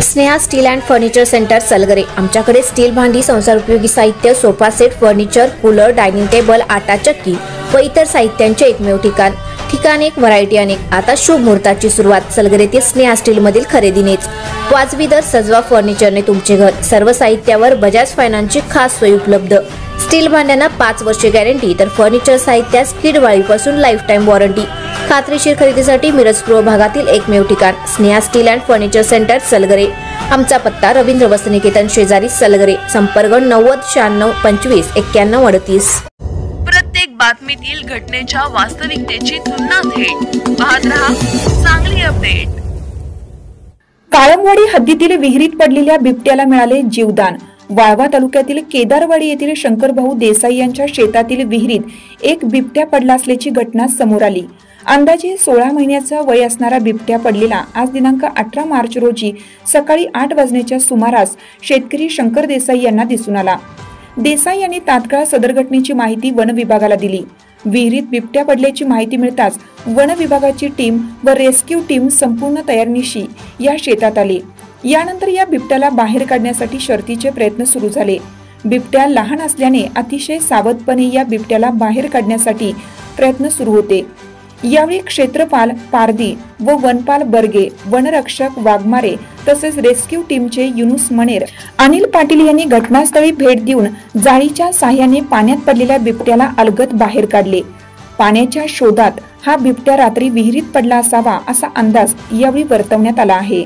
Sneha steel and furniture centre Salgare. आमच्याकडे steel भांडी, संसार उपयोगी साहित्य, sofa set, furniture, cooler, dining table, आटा चक्की व इतर साहित्यांचे एकमेव ठिकाण एक, व्हरायटी अनेक। आता शुभ मुहूर्ताची सुरुवात सलगरेतील स्नेहा स्टील मधील खरेदीनेच। वाजवी दर, सजवा फर्निचरने तुमचे घर। सर्व साहित्यावर बजाज फायनान्सची खास सोय उपलब्ध। स्टील भांड्यांना 5 वर्षे गॅरंटी, तर फर्निचर साहित्यास किडवाळीपासून लाईफ टाइम वॉरंटी। खात्रीशीर खरेदीसाठी मिरज पूर्व भागातील एकमेव ठिकाण Sneha steel and furniture centre Salgare. आमचा पत्ता रवींद्र वस्त्रनिकेतन शेजारी सलगरे। संपर्क 90 96 25 91 38। प्रत्येक बातमीतील घटनेच्या वास्तविकतेची तुलना थेट पाहत रहा चांगली अपडेट। काळमवाडी हद्दीतील विहिरीत पडलेल्या बिबट्याला मिळाले जीवदान। वाळवा तालुक्यातील केदारवाडी येथील शंकरभाऊ देसाई यांच्या शेतातील विहिरीत एक बिबट्या पडला असल्याची घटना समोर आली। अंदाजे 16 महिन्याचा वय असणारा बिबट्या पडलेला आज दिनांक 18 मार्च रोजी सकाळी 8 वाजण्याच्या सुमारास शेतकरी शंकर देसाई यांना दिसून आला। देसाई यांनी तात्काळ सदर घटनेची माहिती वन विभागाला दिली। विहिरीत बिबट्या पडल्याची माहिती मिळताच वन विभागाची टीम व रेस्क्यू टीम संपूर्ण तयारीनिशी या शेतात आली। यानंतर या बिबट्याला बाहेर काढण्यासाठी शर्थीचे प्रयत्न सुरू झाले। बिबट्या लहान असल्याने अतिशय सावधपणे या बिबट्याला बाहेर काढण्यासाठी प्रयत्न सुरू होते। यावेळी क्षेत्रपाल पारदी व वनपाल बर्गे, वनरक्षक वाघमारे तसेच रेस्क्यू टीमचे युनुस मनेर, अनिल पाटील यांनी घटनास्थळी भेट देऊन जाळीच्या साह्याने पाण्यात पडलेल्या बिबट्याला अलगद बाहेर काढले। पाण्याच्या शोधात हा बिबट्या रात्री विहिरीत पडला असावा असा अंदाज यावेळी वर्तवण्यात आला आहे।